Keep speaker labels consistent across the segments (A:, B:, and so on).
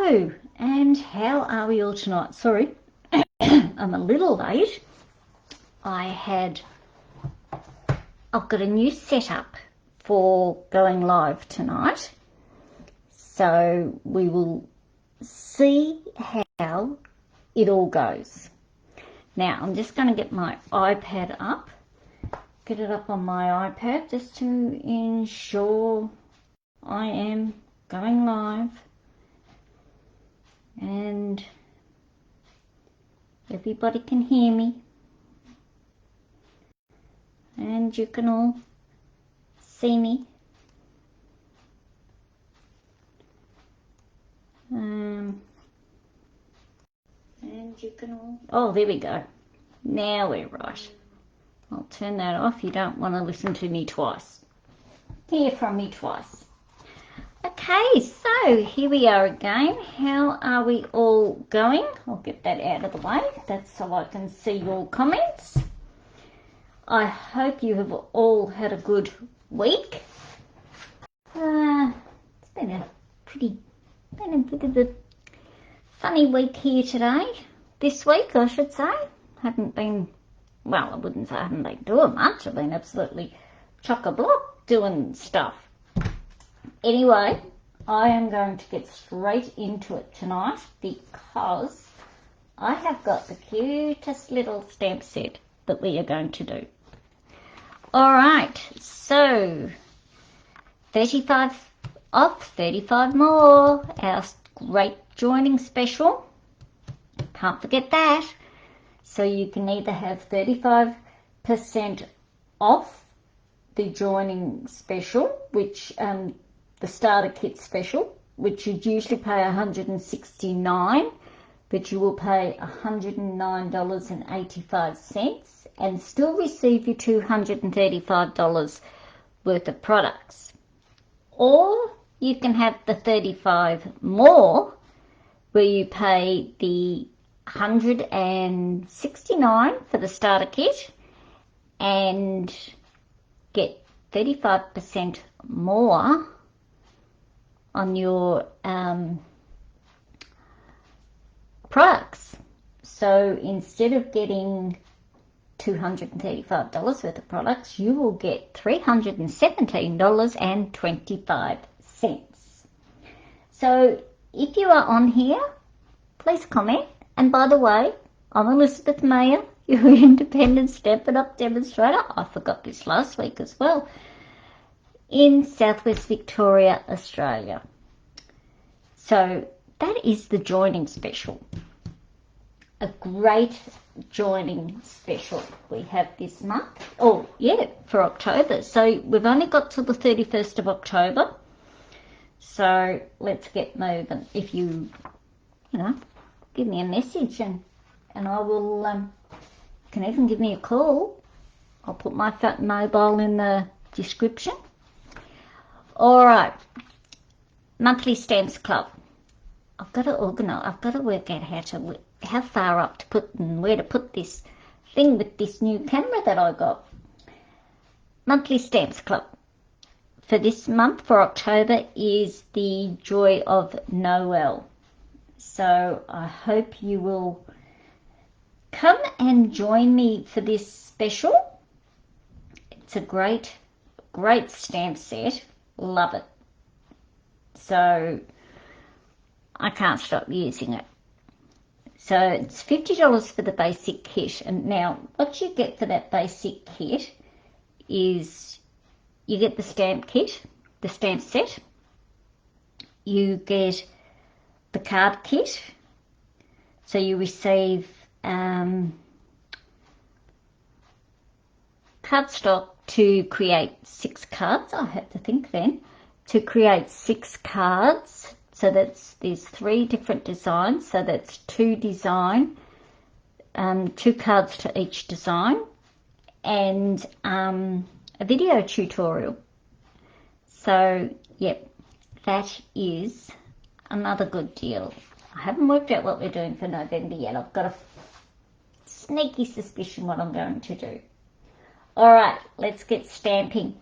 A: Hello, and how are we all tonight? Sorry, I'm a little late. I've got a new setup for going live tonight, so we will see how it all goes. Now, I'm just going to get my iPad up, get it up on my iPad just to ensure I am going live and everybody can hear me and you can all see me. And you can all, oh, there we go. Now we're right. I'll turn that off. You don't want to listen to me twice. Hear from me twice. Okay, so here we are again. How are we all going? I'll get that out of the way. That's so I can see your comments. I hope you have all had a good week. It's been a bit of a funny week here today. This week, I should say. Haven't been, well, I wouldn't say I haven't been doing much. I've been absolutely chock-a-block doing stuff. Anyway, I am going to get straight into it tonight because I have got the cutest little stamp set that we are going to do. Alright, so 35 off, 35 more, our great joining special. Can't forget that. So you can either have 35% off the joining special, which the starter kit special, which you'd usually pay $169, but you will pay $109.85 and still receive your $235 worth of products. Or you can have the 35 more, where you pay the $169 for the starter kit and get 35% more on your products. So instead of getting $235 worth of products, you will get $317.25. So if you are on here, please comment. And by the way, I'm Elizabeth Mayer, your independent Stamp It Up demonstrator. I forgot this last week as well. In Southwest Victoria, Australia. So that is the joining special. A great joining special we have this month. Oh yeah, for October. So we've only got till the 31st of October. So let's get moving. If you give me a message and I will, you can even give me a call. I'll put my mobile in the description. All right, monthly stamps club. I've got to organise. I've got to work out how far up to put and where to put this thing with this new camera that I got. Monthly stamps club for this month, for October, is the Joy of Noel. So I hope you will come and join me for this special. It's a great stamp set. Love it. So I can't stop using it. So it's $50 for the basic kit. And now what you get for that basic kit is you get the stamp kit, the stamp set. You get the card kit. So you receive cardstock to create 6 cards. I have to think then. To create 6 cards. So there's 3 different designs. So that's 2 design, 2 cards to each design, and a video tutorial. So yep, that is another good deal. I haven't worked out what we're doing for November yet. I've got a sneaky suspicion what I'm going to do. All right, let's get stamping.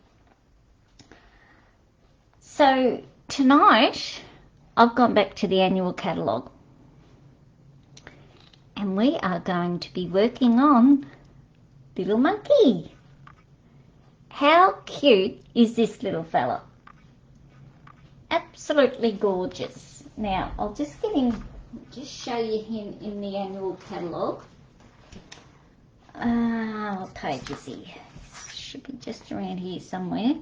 A: So tonight I've gone back to the annual catalogue, and we are going to be working on Little Monkey. How cute is this little fella? Absolutely gorgeous. Now, I'll just get him, just show you him in the annual catalogue. What page is he? Should be just around here somewhere.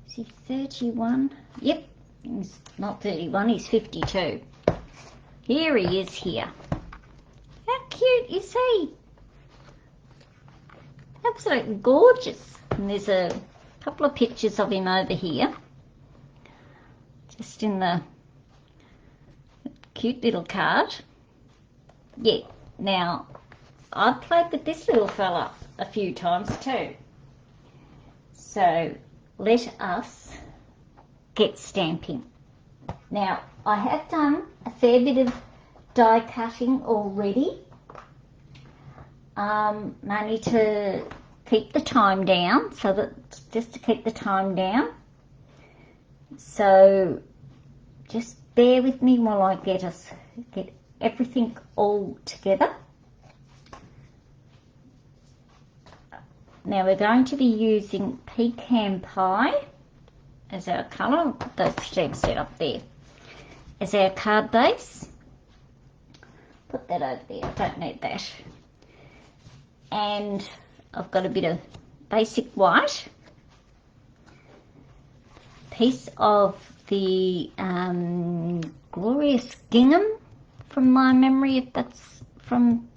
A: Is he 31? Yep, he's not 31, he's 52. Here he is here. How cute is he? Absolutely gorgeous. And there's a couple of pictures of him over here. Just in the cute little card. Yeah, now I've played with this little fella a few times too. So let us get stamping. Now, I have done a fair bit of die cutting already, mainly to keep the time down, so that just to keep the time down. So just bear with me while I get everything all together. Now we're going to be using pecan pie as our colour, the stamp set up there, as our card base. Put that over there, I don't need that. And I've got a bit of basic white, piece of the Glorious Gingham from my memory, if that's from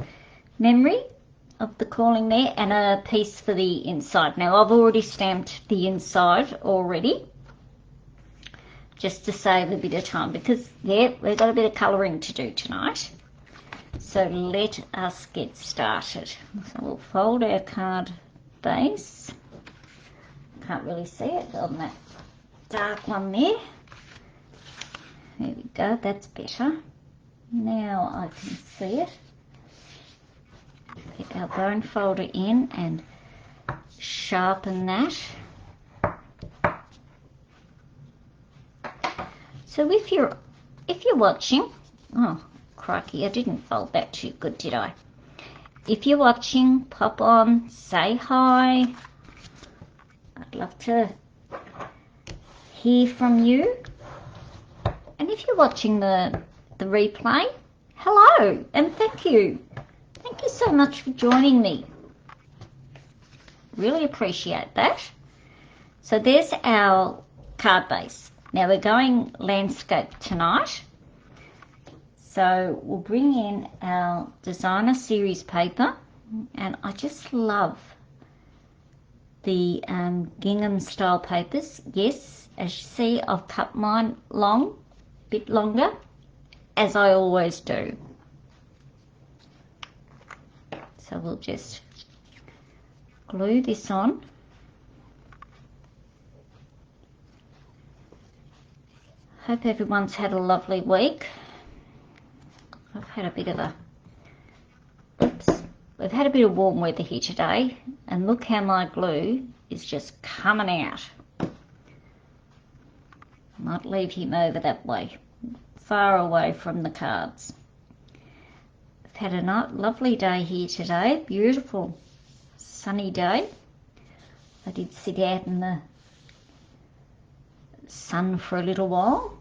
A: memory of the calling there, and a piece for the inside. Now I've already stamped the inside already, just to save a bit of time, because yeah, we've got a bit of colouring to do tonight. So let us get started. So we'll fold our card base. Can't really see it on that dark one there. There we go, that's better. Now I can see it. Get our bone folder in and sharpen that. So if you're watching, oh crikey, I didn't fold that too good, did I? If you're watching, pop on, say hi. I'd love to hear from you. And if you're watching the replay, hello and thank you. Thank you so much for joining me. Really appreciate that. So there's our card base. Now we're going landscape tonight. So we'll bring in our designer series paper, and I just love the gingham style papers. Yes, as you see, I've cut mine long, a bit longer, as I always do. So we'll just glue this on. Hope everyone's had a lovely week. I've had a bit of we've had a bit of warm weather here today, and look how my glue is just coming out. I might leave him over that way, far away from the cards. I've had a lovely day here today, beautiful sunny day. I did sit out in the sun for a little while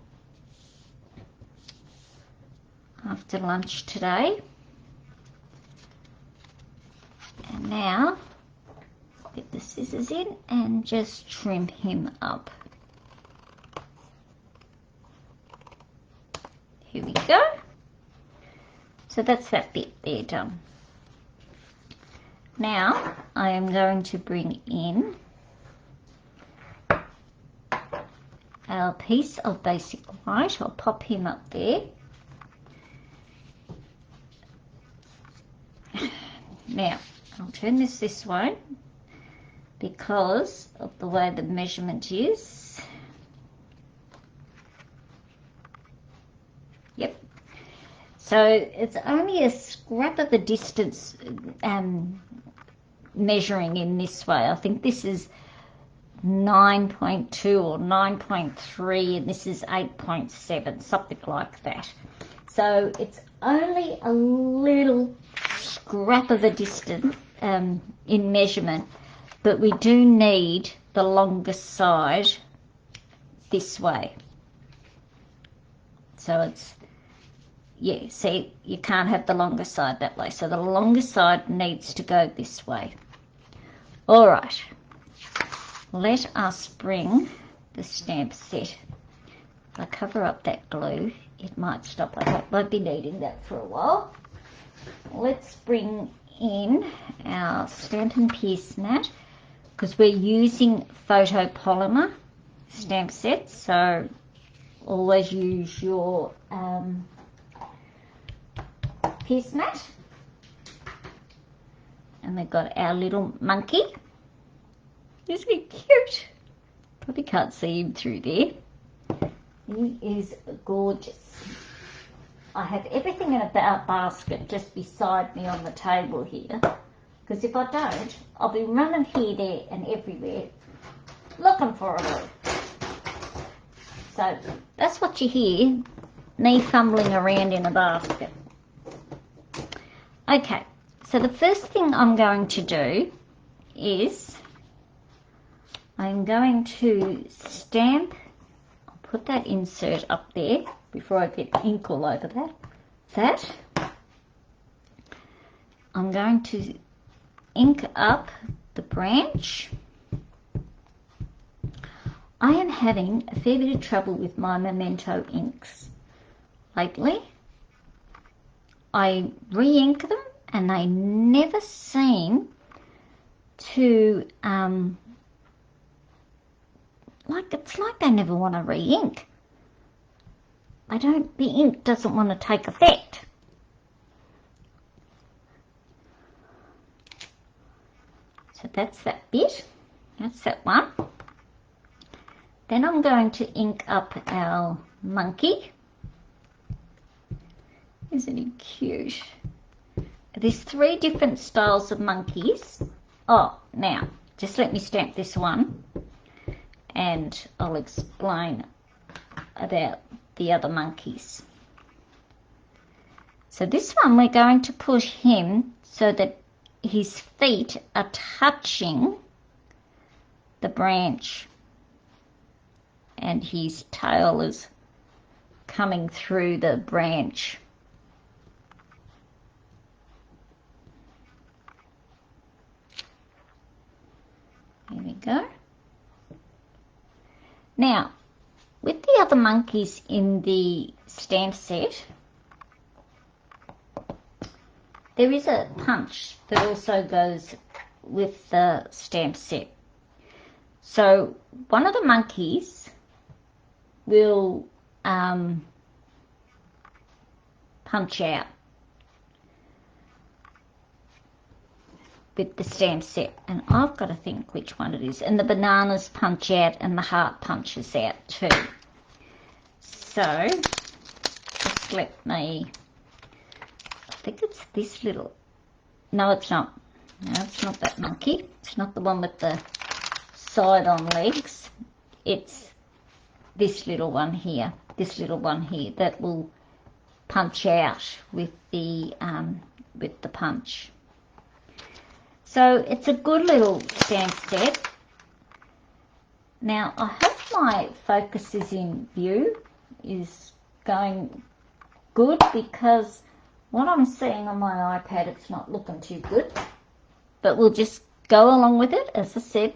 A: after lunch today. And now get the scissors in and just trim him up. Here we go. So that's that bit there done. Now I am going to bring in our piece of basic white. I'll pop him up there. Now I'll turn this way because of the way the measurement is. Yep. So it's only a scrap of a distance measuring in this way. I think this is 9.2 or 9.3, and this is 8.7, something like that. So it's only a little scrap of a distance in measurement, but we do need the longest side this way. So it's, yeah, see, you can't have the longest side that way. So the longest side needs to go this way. All right, let us bring the stamp set. If I cover up that glue, it might stop. I won't be needing that for a while. Let's bring in our Stampin' Pierce mat, because we're using photopolymer stamp sets, so always use your pierce mat. And we've got our little monkey. Isn't he cute? Probably can't see him through there. He is gorgeous. I have everything in a basket just beside me on the table here, because if I don't, I'll be running here, there and everywhere looking for it all. So that's what you hear, me fumbling around in a basket. Okay, so the first thing I'm going to do is I'm going to stamp. I'll put that insert up there before I get ink all over that. I'm going to ink up the branch. I am having a fair bit of trouble with my Memento inks lately. I re-ink them and they never seem to, it's like they never want to re-ink. The ink doesn't want to take effect. So that's that bit, that's that one. Then I'm going to ink up our monkey. Isn't he cute? There's 3 different styles of monkeys. Oh, now, just let me stamp this one and I'll explain about the other monkeys. So this one, we're going to push him so that his feet are touching the branch and his tail is coming through the branch. There we go. Now, with the other monkeys in the stamp set, there is a punch that also goes with the stamp set. So one of the monkeys will punch out with the stamp set, and I've got to think which one it is, and the bananas punch out and the heart punches out too. So just let me, I think it's this little, no it's not, no it's not that monkey, it's not the one with the side on legs, it's this little one here that will punch out with the punch. So it's a good little stamp set. Now I hope my focus is in view is going good, because what I'm seeing on my iPad, it's not looking too good, but we'll just go along with it. As I said,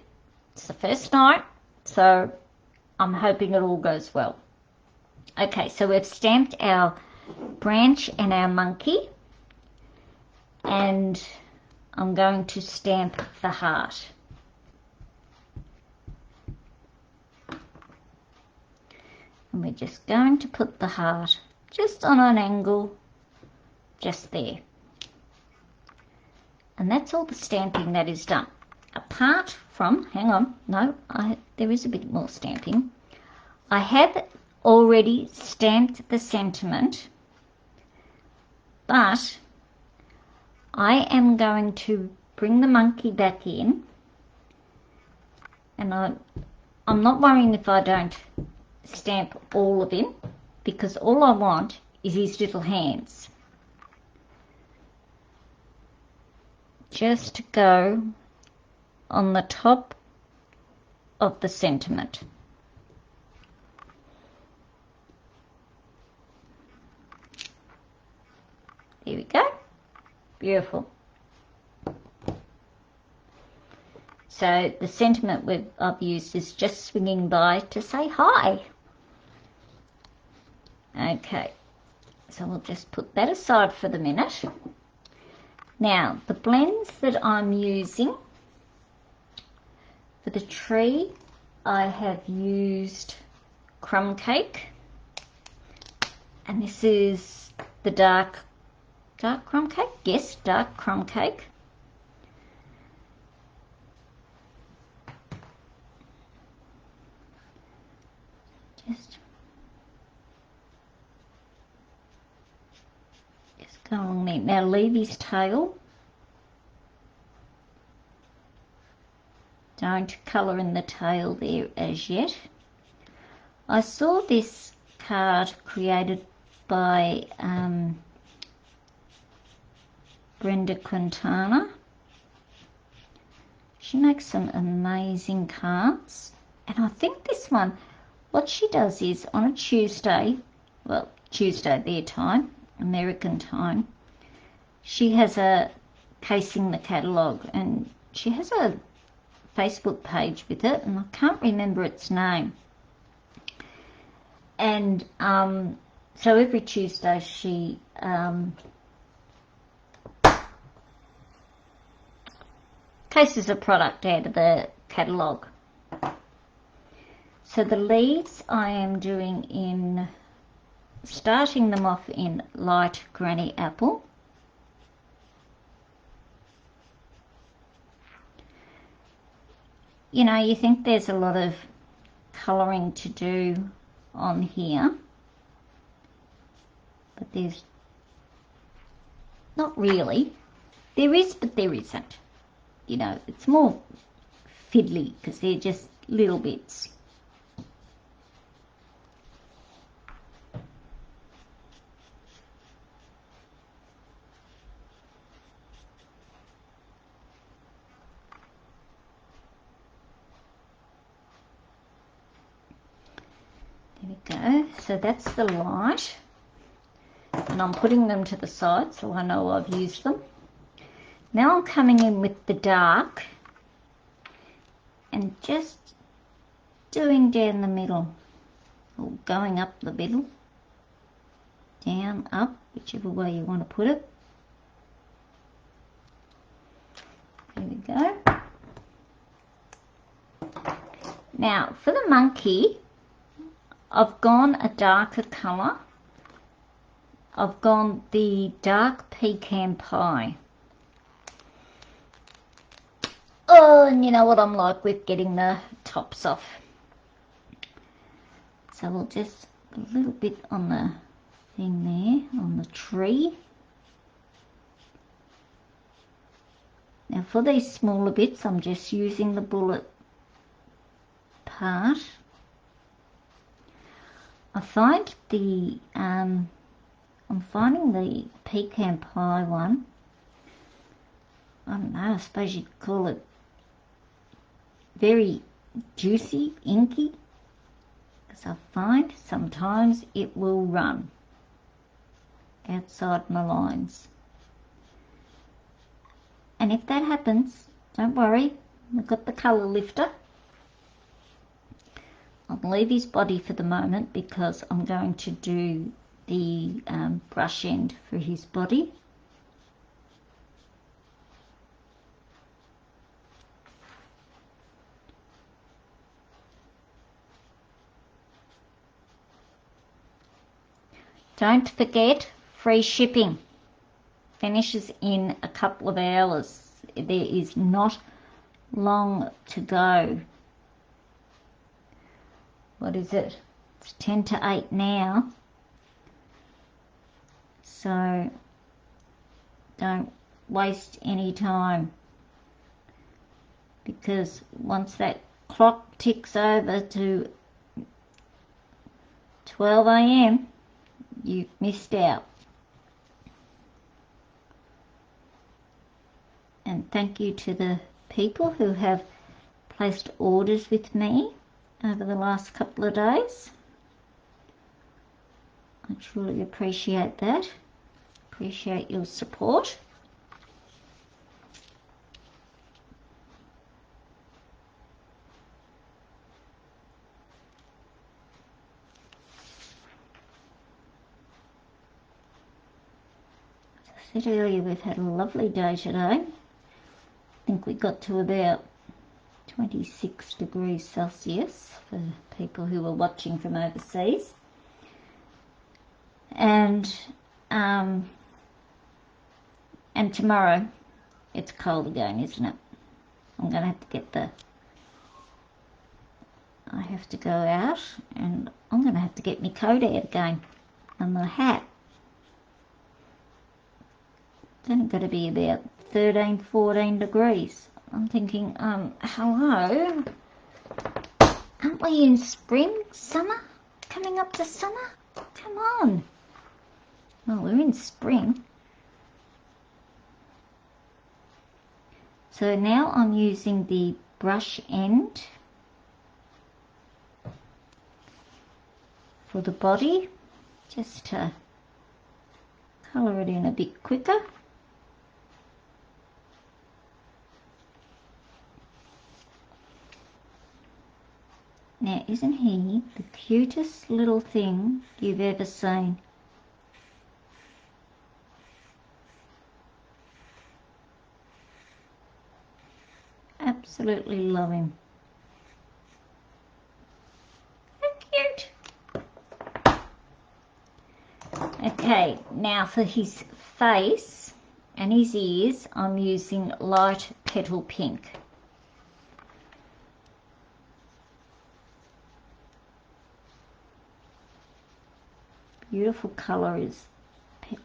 A: it's the first night, so I'm hoping it all goes well. Okay, so we've stamped our branch and our monkey, and I'm going to stamp the heart. And we're just going to put the heart just on an angle, just there. And that's all the stamping that is done. Apart from, hang on, no, there is a bit more stamping. I have already stamped the sentiment, but I am going to bring the monkey back in And I'm not worrying if I don't stamp all of him, because all I want is his little hands. Just to go on the top of the sentiment. There we go. Beautiful. So the sentiment I've used is just swinging by to say hi. Okay, so we'll just put that aside for the minute. Now, the blends that I'm using for the tree, I have used Crumb Cake, and this is the dark crumb cake. Yes, dark crumb cake. Just go along there. Now leave his tail. Don't colour in the tail there as yet. I saw this card created by Brenda Quintana. She makes some amazing cards, and I think this one, what she does is on a Tuesday, well, Tuesday their time, American time, she has a casing the catalogue, and she has a Facebook page with it, and I can't remember its name. And so every Tuesday she cases a product out of the catalogue. So the leaves I am doing starting them off in light Granny Apple. You know, you think there's a lot of colouring to do on here, but there's not really. There is, but there isn't. You know, it's more fiddly because they're just little bits. There we go. So that's the light, and I'm putting them to the side so I know I've used them. Now I'm coming in with the dark and just doing down the middle, or going up the middle, down, up, whichever way you want to put it. There we go. Now for the monkey, I've gone a darker colour. I've gone the dark pecan pie. Oh, and you know what I'm like with getting the tops off. So we'll just put a little bit on the thing there, on the tree. Now for these smaller bits, I'm just using the bullet part. I find I'm finding the pecan pie one, I don't know, I suppose you'd call it very juicy, inky, because I find sometimes it will run outside my lines. And if that happens, don't worry, I've got the colour lifter. I'll leave his body for the moment because I'm going to do the brush end for his body. Don't forget, free shipping. Finishes in a couple of hours. There is not long to go. What is it? It's 10 to 8 now. So don't waste any time, because once that clock ticks over to 12 a.m, you've missed out. And thank you to the people who have placed orders with me over the last couple of days. I truly appreciate that. Appreciate your support. As I said earlier, we've had a lovely day today. I think we got to about 26 degrees Celsius for people who were watching from overseas. And tomorrow it's cold again, isn't it? I'm going to have to get I have to go out and I'm going to have to get my coat out again and my hat. It's only got to be about 13, 14 degrees. I'm thinking, hello? Aren't we in spring, summer? Coming up to summer? Come on. Well, we're in spring. So now I'm using the brush end for the body, just to colour it in a bit quicker. Now, isn't he the cutest little thing you've ever seen? Absolutely love him. How cute. Okay, now for his face and his ears, I'm using light petal pink. Beautiful colour is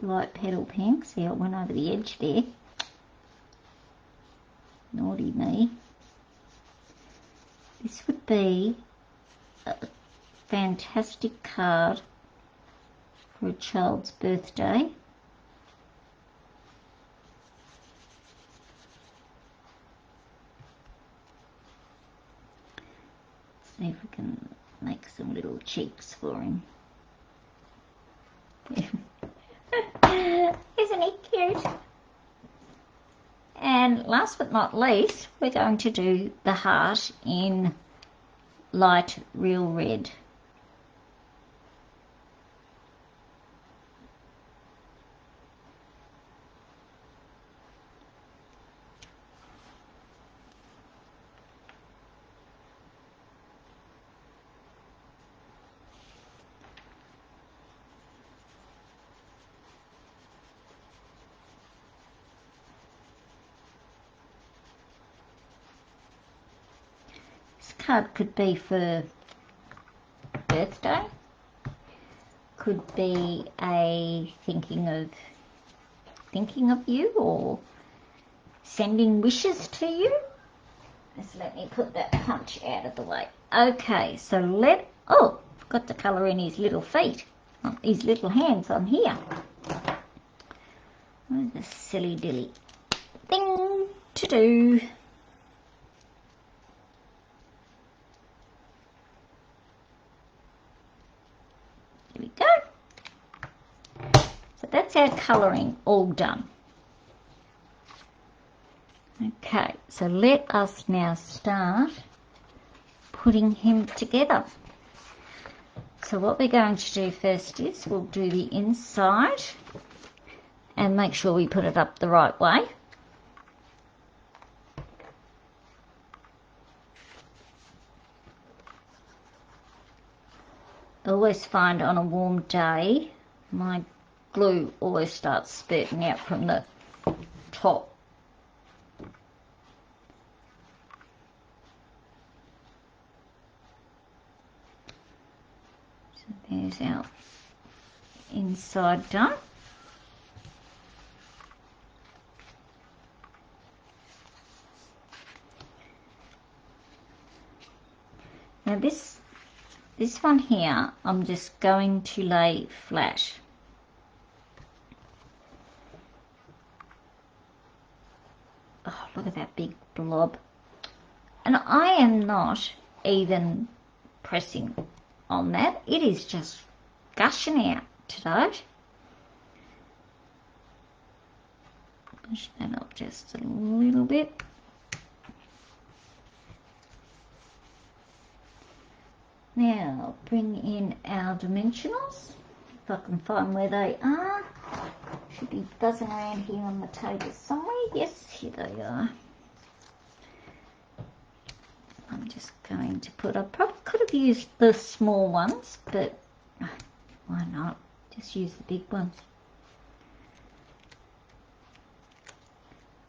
A: light petal pink. See, I went over the edge there. Naughty me. This would be a fantastic card for a child's birthday. See if we can make some little cheeks for him. Isn't he cute? And last but not least, we're going to do the heart in light real red. Card could be for birthday, could be a thinking of you or sending wishes to you. Just let me put that punch out of the way. Okay, so forgot to colour in his little feet, his little hands on here. Where's the silly dilly thing to do? Here we go. So that's our colouring all done. Okay, so let us now start putting him together. So what we're going to do first is we'll do the inside and make sure we put it up the right way. I always find on a warm day my glue always starts spurting out from the top. So there's our inside done. Now this one here, I'm just going to lay flat. Oh, look at that big blob. And I am not even pressing on that. It is just gushing out today. Push that up just a little bit. Now bring in our dimensionals. If I can find where they are. Should be buzzing around here on the table somewhere. Yes, here they are. I'm just going to put, I probably could have used the small ones, but why not? Just use the big ones.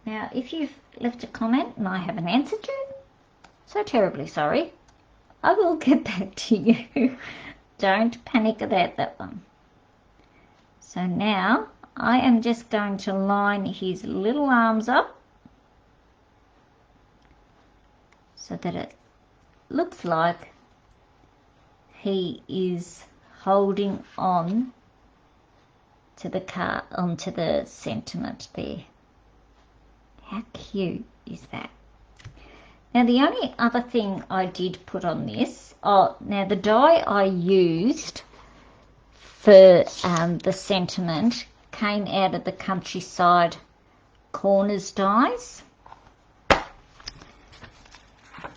A: Now, if you've left a comment and I haven't answered you, so terribly sorry. I will get back to you. Don't panic about that one. So now I am just going to line his little arms up so that it looks like he is holding on to the card, onto the sentiment there. How cute is that? Now the only other thing I did put on this, now the die I used for the sentiment came out of the Countryside Corners dies.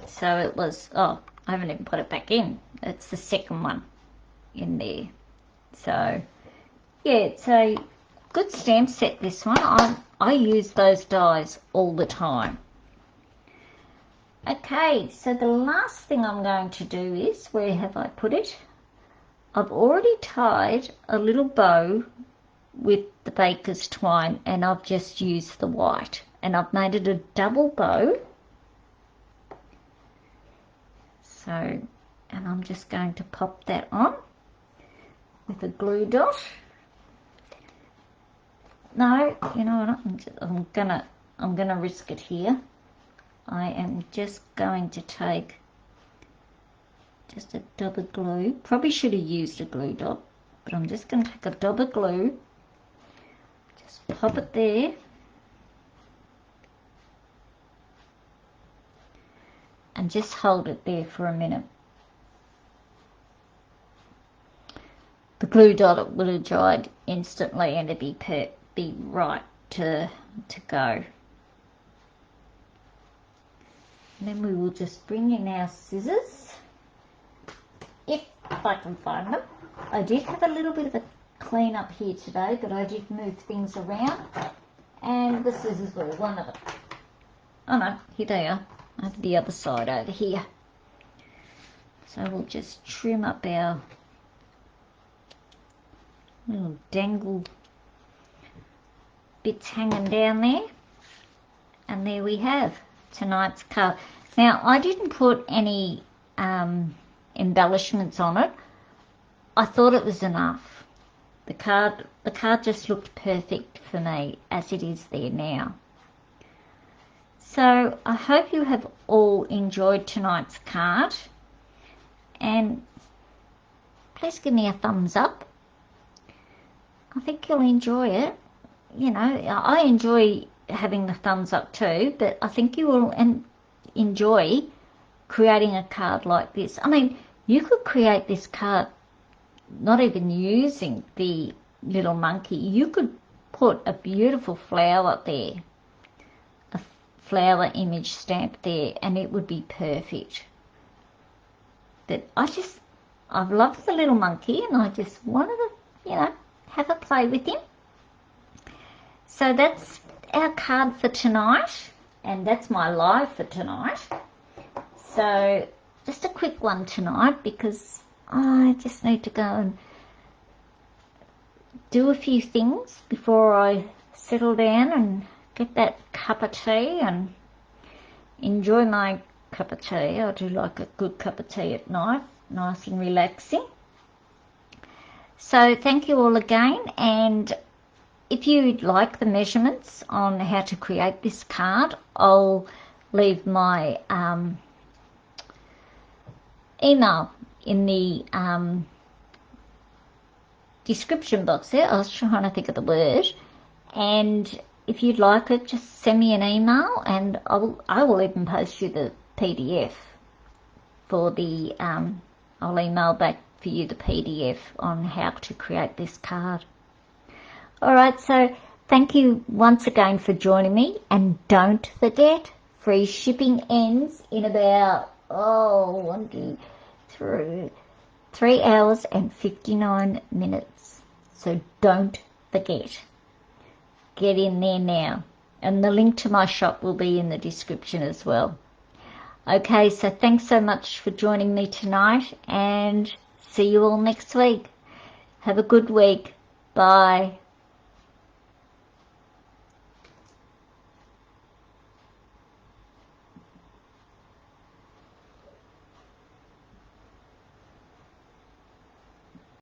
A: So it was, oh, I haven't even put it back in. It's the second one in there. So yeah, it's a good stamp set, this one. I use those dies all the time. Okay, so the last thing I'm going to do is, where have I put it? I've already tied a little bow with the baker's twine, and I've just used the white, and I've made it a double bow. So, and I'm just going to pop that on with a glue dot. No, you know what, I'm gonna risk it here. I am just going to take just a dab of glue. Probably should have used a glue dot, but I'm just going to take a dab of glue, just pop it there, and just hold it there for a minute. The glue dot would have dried instantly and it'd be right to go. And then we will just bring in our scissors, if I can find them. I did have a little bit of a clean up here today, but I did move things around, and the scissors were one of them. Oh no, here they are, over the other side over here. So we'll just trim up our little dangle bits hanging down there, and there we have tonight's card. Now I didn't put any embellishments on it. I thought it was enough. The card just looked perfect for me as it is there now. So I hope you have all enjoyed tonight's card, and please give me a thumbs up. I think you'll enjoy it. You know, I enjoy having the thumbs up too, but I think you will enjoy creating a card like this. I mean, you could create this card not even using the little monkey. You could put a beautiful flower there, a flower image stamp there, and it would be perfect. But I've loved the little monkey, and I just wanted to, you know, have a play with him. So that's our card for tonight, and that's my live for tonight. So just a quick one tonight, because I just need to go and do a few things before I settle down and get that cup of tea and enjoy my cup of tea. I do like a good cup of tea at night, nice and relaxing. So thank you all again, and if you'd like the measurements on how to create this card, I'll leave my email in the description box there. I was trying to think of the word. And if you'd like it, just send me an email, and I will even post you the PDF for the, I'll email back for you the PDF on how to create this card. Alright, so thank you once again for joining me, and don't forget, free shipping ends in about, 3 hours and 59 minutes. So don't forget. Get in there now. And the link to my shop will be in the description as well. Okay, so thanks so much for joining me tonight, and see you all next week. Have a good week. Bye.